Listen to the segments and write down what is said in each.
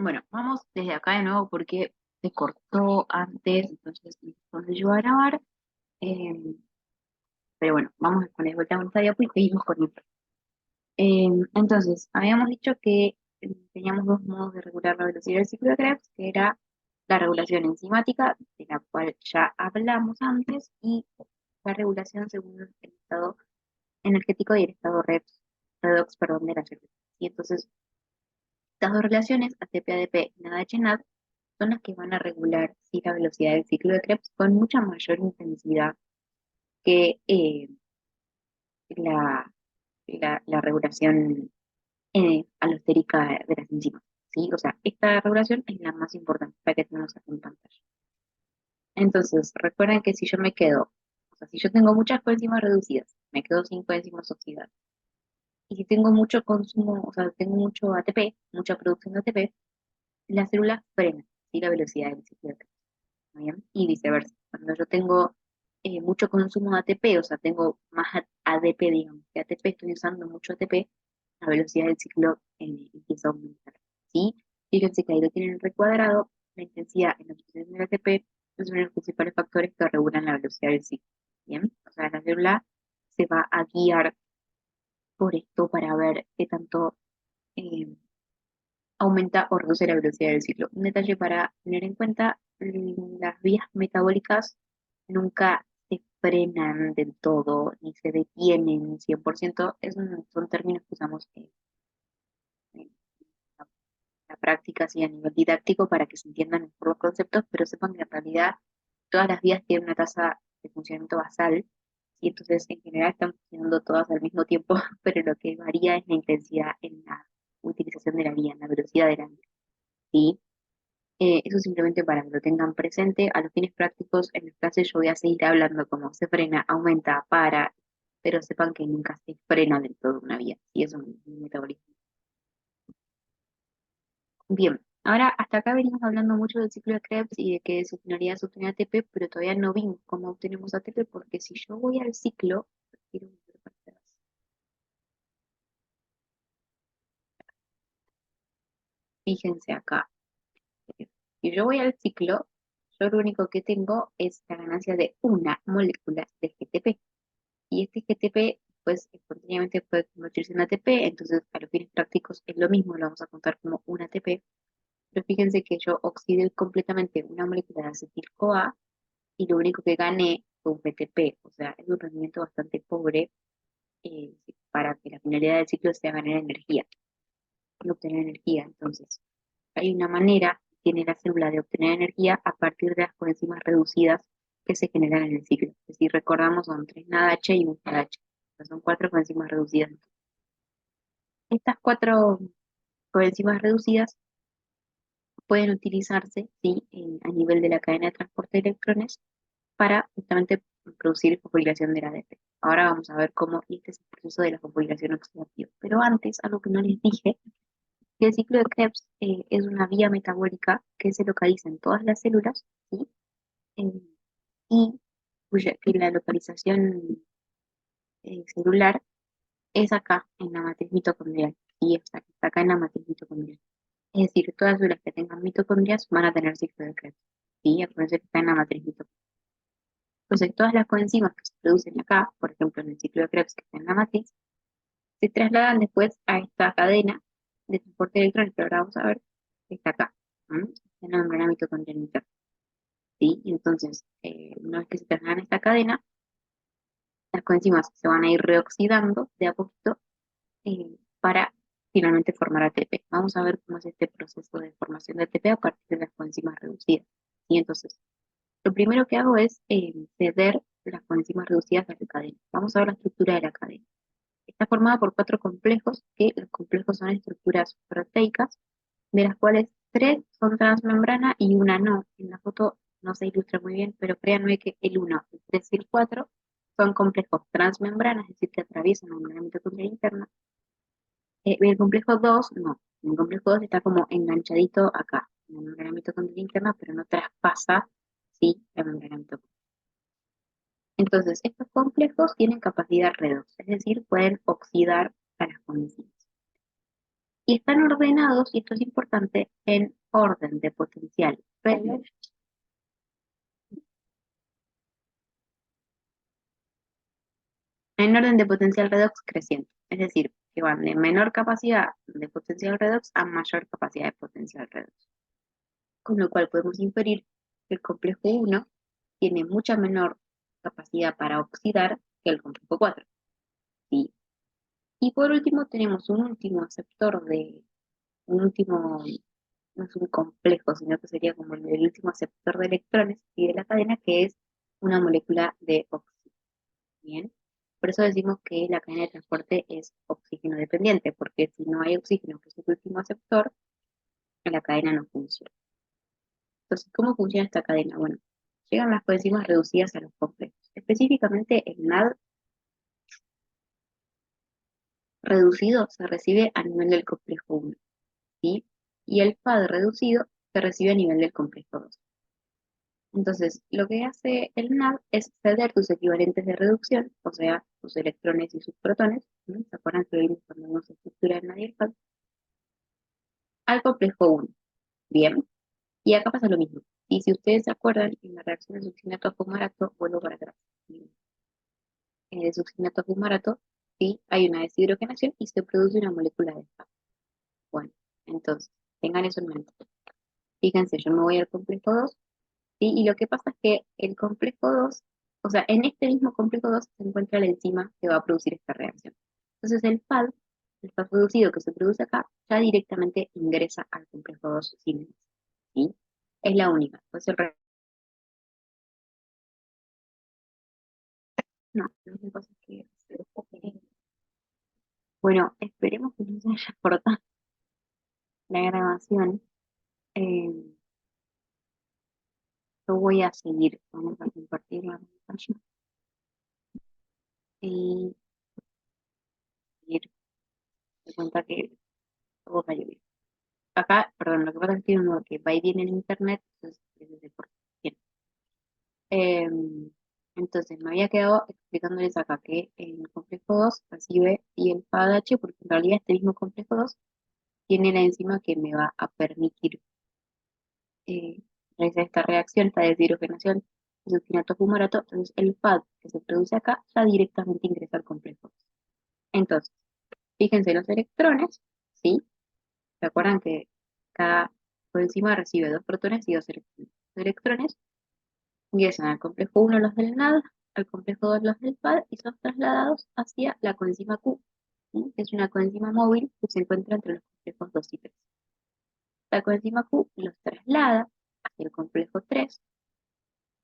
Bueno, vamos desde acá de nuevo porque se cortó antes, entonces entonces yo a grabar. eh, pero bueno, vamos a poner vuelta a pantalla pues, y seguimos con esto. Entonces, habíamos dicho que teníamos dos modos de regular la velocidad del ciclo de Krebs, que era la regulación enzimática, de la cual ya hablamos antes, y la regulación según el estado energético y el estado redox, perdón, de la célula. Y entonces, estas dos relaciones, ATP-ADP y NADH-NAD, son las que van a regular sí, la velocidad del ciclo de Krebs con mucha mayor intensidad que la, la regulación alostérica de las enzimas. ¿Sí? O sea, esta regulación es la más importante, la que tenemos aquí en pantalla. Entonces, recuerden que si yo me quedo, o sea, si yo tengo muchas coenzimas reducidas, me quedo sin coenzimas oxidadas. Y si tengo mucho consumo, o sea, tengo mucho ATP, mucha producción de ATP, la célula frena, ¿sí? La velocidad del ciclo de Krebs. ¿Bien? Y viceversa. Cuando yo tengo mucho consumo de ATP, o sea, tengo más ADP, digamos, que ATP, estoy usando mucho ATP, la velocidad del ciclo empieza a aumentar. ¿Sí? Fíjense que ahí lo tienen recuadrado, la intensidad en la obtención del ATP es uno de los principales factores que regulan la velocidad del ciclo. ¿Bien? O sea, la célula se va a guiar por esto para ver qué tanto eh, aumenta o reduce la velocidad del ciclo. Un detalle para tener en cuenta, las vías metabólicas nunca se frenan del todo ni se detienen 100%. Son términos que usamos en la práctica, así a nivel didáctico, para que se entiendan mejor los conceptos, pero sepan que en realidad todas las vías tienen una tasa de funcionamiento basal, y entonces en general están funcionando todas al mismo tiempo, pero lo que varía es la intensidad en la utilización de la vía, en la velocidad de la vía. ¿Sí? Eso simplemente para que lo tengan presente. A los fines prácticos, en las clases yo voy a seguir hablando como se frena, aumenta, para, pero sepan que nunca se frena del todo una vía. Y eso es un metabolismo. Bien, ahora hasta acá venimos hablando mucho del ciclo de Krebs y de que su finalidad es obtener ATP, pero todavía no vimos cómo obtenemos ATP, porque si yo voy al ciclo, quiero volver para atrás. Fíjense acá. Si yo voy al ciclo, yo lo único que tengo es la ganancia de una molécula de GTP. Y este GTP, pues, espontáneamente puede convertirse en ATP, entonces a los fines prácticos es lo mismo, lo vamos a contar como un ATP. Pero fíjense que yo oxidé completamente una molécula de acetil-CoA y lo único que gané fue un PTP, o sea, es un rendimiento bastante pobre eh, para que la finalidad del ciclo sea ganar energía, y obtener energía. Entonces, hay una manera que tiene la célula de obtener energía a partir de las coenzimas reducidas que se generan en el ciclo. Es decir, recordamos, son 3 NADH y un NADH. Son cuatro coenzimas reducidas. Estas cuatro coenzimas reducidas pueden utilizarse, ¿sí? A nivel de la cadena de transporte de electrones para justamente producir fosforilación del ADP. Ahora vamos a ver cómo este es el proceso de la fosforilación oxidativa. Pero antes, algo que no les dije, que el ciclo de Krebs es una vía metabólica que se localiza en todas las células, ¿sí? Eh, y que la localización celular es acá, en la matriz mitocondrial, y está acá en la matriz mitocondrial. Es decir, todas las células que tengan mitocondrias van a tener ciclo de Krebs. ¿Sí? Acuérdense que está en la matriz mitocondrial. Entonces, todas las coenzimas que se producen acá, por ejemplo, en el ciclo de Krebs que está en la matriz, se trasladan después a esta cadena de transporte de electrones, pero ahora vamos a ver que está acá, ¿m? En la membrana mitocondrial interna. ¿Sí? Y entonces, una vez que se trasladan a esta cadena, las coenzimas se van a ir reoxidando de a poquito para finalmente formar ATP. Vamos a ver cómo es este proceso de formación de ATP a partir de las coenzimas reducidas. Y entonces, lo primero que hago es ceder las coenzimas reducidas a la cadena. Vamos a ver la estructura de la cadena. Está formada por cuatro complejos, que los complejos son estructuras proteicas, de las cuales tres son transmembrana y una no. En la foto no se ilustra muy bien, pero créanme que el uno, el 3 y el 4 son complejos transmembranas, es decir, que atraviesan la membrana mitocondrial interna. El complejo 2 no. El complejo 2 está como enganchadito acá, en la membrana mitocondrial interna, pero no traspasa, sí, la membrana mitocondrial. Entonces, estos complejos tienen capacidad redox, es decir, pueden oxidar a las coenzimas. y están ordenados, y esto es importante, en orden de potencial redox, en orden de potencial redox creciente, es decir, que van de menor capacidad de potencial redox a mayor capacidad de potencial redox. Con lo cual podemos inferir que el complejo 1 tiene mucha menor capacidad para oxidar que el complejo 4. ¿Sí? Y por último tenemos un último aceptor un último, no es un complejo, sino que sería como el último aceptor de electrones y de la cadena, que es una molécula de oxígeno. Bien. Por eso decimos que la cadena de transporte es oxígeno dependiente, porque si no hay oxígeno, que es el último aceptor, la cadena no funciona. Entonces, ¿cómo funciona esta cadena? Bueno, llegan las coenzimas reducidas a los complejos. Específicamente, el NAD reducido se recibe a nivel del complejo 1, ¿sí? Y el FAD reducido se recibe a nivel del complejo 2. Entonces, lo que hace el NAD es ceder sus equivalentes de reducción, o sea, sus electrones y sus protones, ¿no? ¿Se acuerdan que vimos cuando vimos la estructura del NAD y el FAD? Al complejo 1. Bien. Y acá pasa lo mismo. Y si ustedes se acuerdan, en la reacción de succinato a fumarato, vuelvo para atrás. De succinato a fumarato, ¿sí? Hay una deshidrogenación y se produce una molécula de FAD. Bueno, entonces, tengan eso en mente. Fíjense, yo me voy al complejo 2, ¿sí? Y lo que pasa es que el complejo 2, o sea, en este mismo complejo 2 se encuentra la enzima que va a producir esta reacción. Entonces el FAD producido que se produce acá, ya directamente ingresa al complejo 2 sin más, ¿sí? Es la única. Pues no, lo que pasa es que... Bueno, esperemos que no se haya cortado la grabación. Eh, yo voy a seguir, vamos a compartir la pantalla y seguir de cuenta que todo cayó bien. Acá, perdón, lo que pasa es que tiene uno que va y viene en internet, entonces ese se corta. Bien. Entonces me había quedado explicándoles acá que el complejo 2 recibe y el FADH, porque en realidad este mismo complejo 2 tiene la enzima que me va a permitir realizar esta reacción, esta deshidrogenación de succinato fumarato. Entonces el FAD que se produce acá ya directamente ingresa al complejo 2. Entonces, fíjense los electrones, ¿sí? ¿Se acuerdan que cada coenzima recibe dos protones y dos electrones? Los electrones ingresan al complejo 1 los del NAD, al complejo 2 los del FAD y son trasladados hacia la coenzima Q, ¿sí? Que es una coenzima móvil que se encuentra entre los complejos 2 y 3. La coenzima Q los traslada hacia el complejo 3.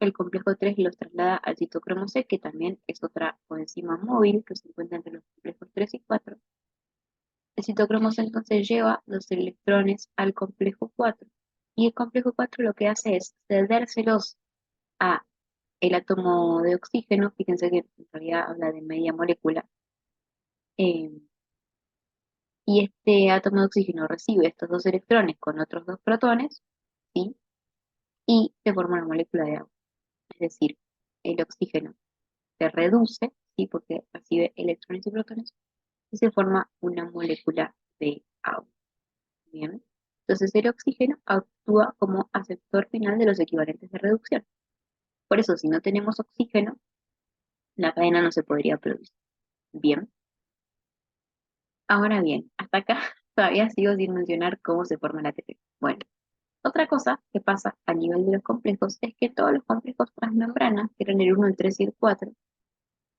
El complejo 3 los traslada al citocromo C, que también es otra coenzima móvil que se encuentra entre los complejos 3 y 4. El citocromo C entonces lleva los electrones al complejo 4. Y el complejo 4 lo que hace es cedérselos a el átomo de oxígeno. Fíjense que en realidad habla de media molécula. eh, y este átomo de oxígeno recibe estos dos electrones con otros dos protones, ¿sí? Y se forma una molécula de agua. Es decir, el oxígeno se reduce, ¿sí? Porque recibe electrones y protones, y se forma una molécula de agua. Bien. Entonces el oxígeno actúa como aceptor final de los equivalentes de reducción. Por eso, si no tenemos oxígeno, la cadena no se podría producir. Bien. Ahora bien, hasta acá todavía sigo sin mencionar cómo se forma la ATP. Bueno, otra cosa que pasa a nivel de los complejos es que todos los complejos transmembranas, que eran el 1, el 3 y el 4,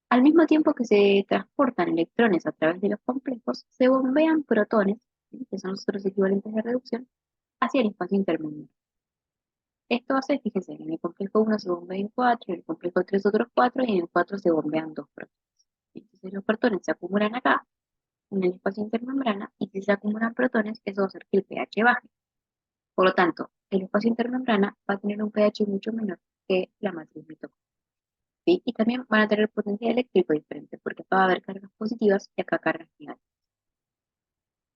al mismo tiempo que se transportan electrones a través de los complejos, se bombean protones, ¿sí? Que son los otros equivalentes de reducción, hacia el espacio intermedio. Esto hace, fíjense, en el complejo 1 se bombean 4, en el complejo 3 otros 4 y en el 4 se bombean 2 protones. Entonces los protones se acumulan acá, en el espacio intermembrana, y si se acumulan protones, eso va a hacer que el pH baje. Por lo tanto, el espacio intermembrana va a tener un pH mucho menor que la matriz mitocondrial, ¿sí? Y también van a tener potencial eléctrico diferente, porque acá va a haber cargas positivas y acá cargas negativas.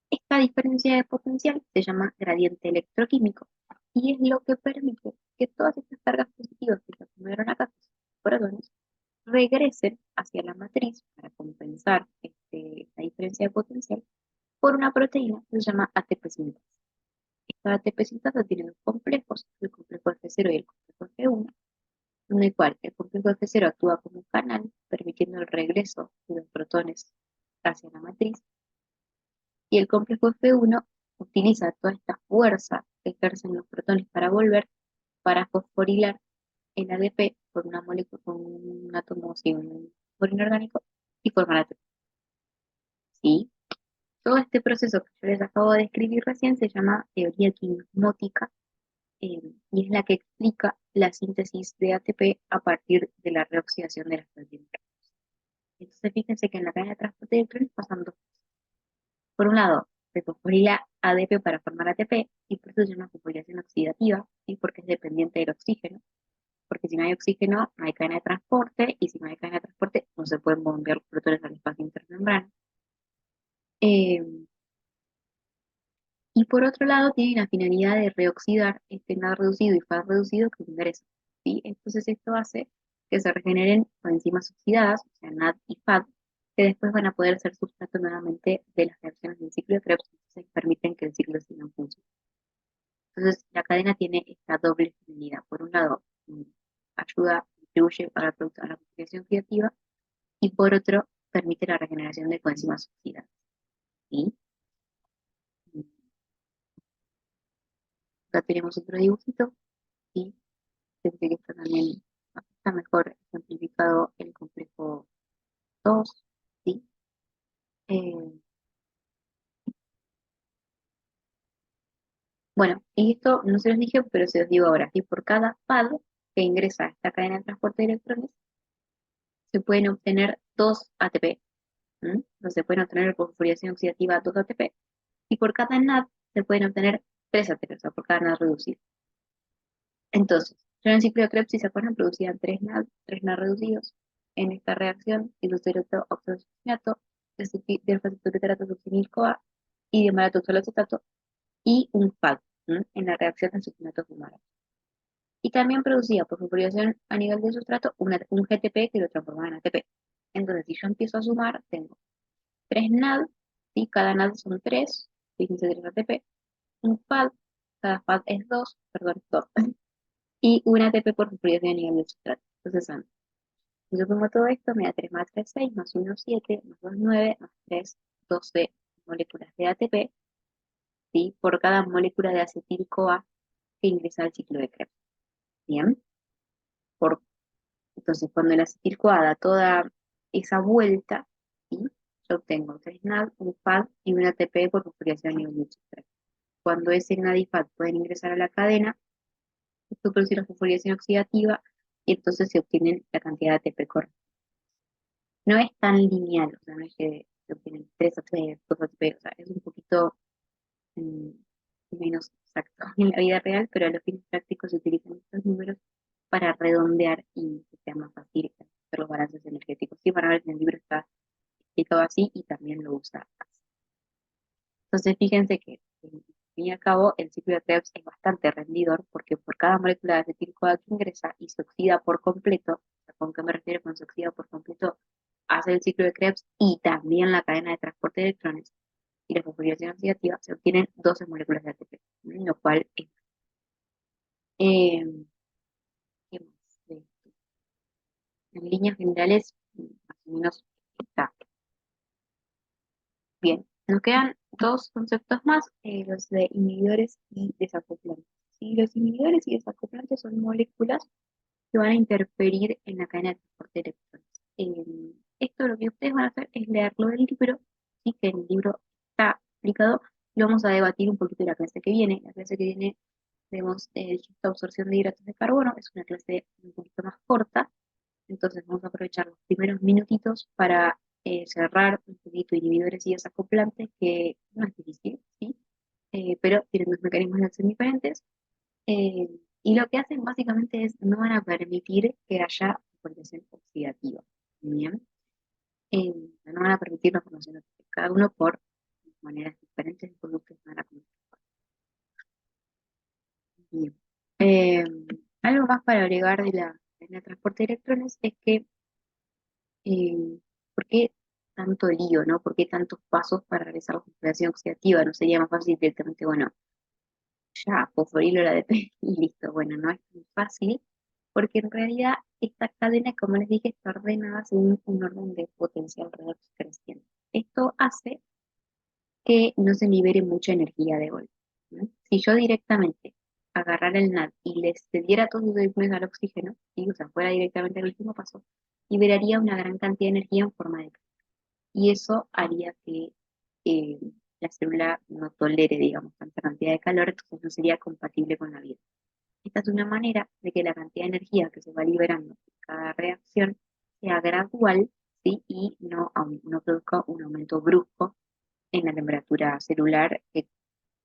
Esta diferencia de potencial se llama gradiente electroquímico y es lo que permite que todas estas cargas positivas que se acumularon acá, que son protones, regresen hacia la matriz para compensar esta diferencia de potencial por una proteína que se llama ATP sintasa. Esta ATP sintasa tiene dos complejos, el complejo F0 y el complejo F1, en el cual el complejo F0 actúa como un canal, permitiendo el regreso de los protones hacia la matriz, y el complejo F1 utiliza toda esta fuerza que ejercen los protones para volver, para fosforilar el ADP por una molécula, con un átomo, sí, un átomo inorgánico, y formar ATP. ¿Sí? Todo este proceso que yo les acabo de describir recién se llama teoría quinótica, y es la que explica la síntesis de ATP a partir de la reoxidación de las proteínas. Entonces fíjense que en la cadena de transporte de electrones pasan dos. Por un lado, se fosforila ADP para formar ATP, y por eso se llama fosforilación oxidativa, ¿sí? Porque es dependiente del oxígeno, porque si no hay oxígeno no hay cadena de transporte, y si no hay cadena de transporte no se pueden bombear los protones al espacio intermembrana. Eh, y por otro lado, tiene la finalidad de reoxidar este NAD reducido y FAD reducido que ingresa, ¿sí? Entonces esto hace que se regeneren enzimas oxidadas, o sea, NAD y FAD, que después van a poder ser sustrato nuevamente de las reacciones del ciclo de Krebs, entonces permiten que el ciclo siga en función. Entonces la cadena tiene esta doble finalidad. Por un lado, ayuda, contribuye a a la oxidación oxidativa, y por otro, permite la regeneración de coenzimas oxidadas, ¿sí? Acá tenemos otro dibujito, ¿sí? Pensé que está también, está mejor ejemplificado el complejo 2, ¿sí? Eh, bueno, y esto no se los dije, pero se los digo ahora, ¿sí? Por cada PAD que ingresa a esta cadena de transporte de electrones, se pueden obtener 2 ATP, ¿m? Entonces se pueden obtener por fosforilación oxidativa 2 ATP, y por cada NAD se pueden obtener 3 ATP, o sea, por cada NAD reducido. Entonces, yo en el ciclo de Krebs, si se acuerdan, producían 3 NAD reducidos. En esta reacción, isostereto oxosucinato, del faceturietarato succinil-CoA y de malatoxalacetato, y un FAD, ¿m? En la reacción de succinato fumarato. Y también producía por fosforilación a nivel de sustrato un GTP que lo transformaba en ATP. Entonces, si yo empiezo a sumar, tengo 3 NAD, ¿sí? Cada NAD son 3, fíjense 3 ATP, un FAD, cada FAD es 2, perdón, 2, y un ATP por fosforilación a nivel de sustrato. Entonces son, si yo pongo todo esto, me da 3 más 3, 6, más 1, 7, más 2, 9, más 3, 12 moléculas de ATP, ¿sí? Por cada molécula de acetil-CoA que ingresa al ciclo de Krebs. Bien, por, entonces cuando el acetil-CoA da toda esa vuelta, ¿sí? Yo obtengo 3 NAD, un FAD y un ATP por fosforilación a nivel de sustrato. Cuando ese NAD y FAD pueden ingresar a la cadena, esto produce una fosforilación oxidativa, y entonces se obtienen la cantidad de ATP correcta. No es tan lineal, o sea, no es que se obtienen 3 ATP, 2 ATP, o sea, es un poquito mm, menos exacto en la vida real, pero a los fines prácticos se utilizan estos números para redondear y que sea más fácil hacer los balances energéticos. Sí, para ver, en el libro está explicado así y también lo usa así. Entonces, fíjense que, al fin y al cabo, el ciclo de Krebs es bastante rendidor, porque por cada molécula de acetil-CoA que ingresa y se oxida por completo, o sea, ¿con qué me refiero cuando se oxida por completo? Hace el ciclo de Krebs y también la cadena de transporte de electrones y la fosforilación oxidativa, se obtienen 12 moléculas de ATP, lo cual es... eh, ¿qué más de esto? En líneas generales, más o menos está bien. Nos quedan dos conceptos más, los de inhibidores y desacoplantes. Sí, los inhibidores y desacoplantes son moléculas que van a interferir en la cadena de transporte de electrones. Esto lo que ustedes van a hacer es leerlo del libro, sí, que en el libro está explicado, y vamos a debatir un poquito la clase que viene. La clase que viene vemos esta absorción de hidratos de carbono, es una clase un poquito más corta, entonces vamos a aprovechar los primeros minutitos para cerrar un poquito inhibidores y desacoplantes, que no es difícil, ¿sí? Pero tienen dos mecanismos de acción diferentes, eh, y lo que hacen básicamente es no van a permitir que haya oxidación oxidativa, ¿bien? No van a permitir la formación de cada uno por maneras diferentes de productos que van a comer. Bien. Eh, Algo más para agregar de la transporte de electrones es que, ¿por qué tanto lío, ¿no? ¿Por qué tantos pasos para realizar la oxidación oxidativa? ¿No sería más fácil directamente, bueno, ya, fosforilo la ADP y listo? Bueno, no es tan fácil, porque en realidad esta cadena, como les dije, está ordenada según un orden de potencial redox creciente. Esto hace que no se libere mucha energía de golpe, ¿no? Si yo directamente agarrara el NAD y le cediera todos los electrones al oxígeno, ¿sí? O sea, fuera directamente al último paso, liberaría una gran cantidad de energía en forma de calor. Y eso haría que eh, la célula no tolere, digamos, tanta cantidad de calor, entonces no sería compatible con la vida. Esta es una manera de que la cantidad de energía que se va liberando en cada reacción sea gradual, ¿sí? Y no produzca un aumento brusco en la temperatura celular que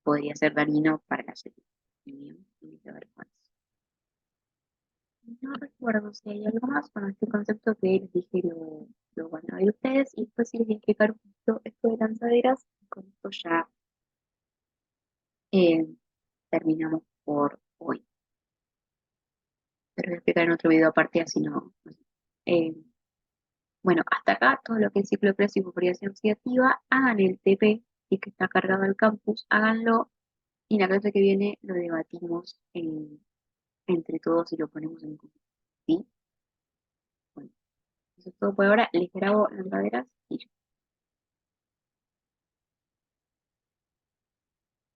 podría ser dañino para la célula. Bien, tiene que ver con eso. No recuerdo si hay algo más con este concepto que les dije lo van a ver ustedes y después sí les voy a explicar un poquito esto de lanzaderas. Con esto ya eh, terminamos por hoy. Pero voy a explicar en otro video aparte, así no sé. Eh, bueno, hasta acá todo lo que es ciclo de presión y fosforilación oxidativa. Hagan el TP, y que está cargado al campus, háganlo y la clase que viene lo debatimos entre todos y lo ponemos en común. ¿Sí? Bueno, eso es todo por ahora. Les grabo las laderas y ya.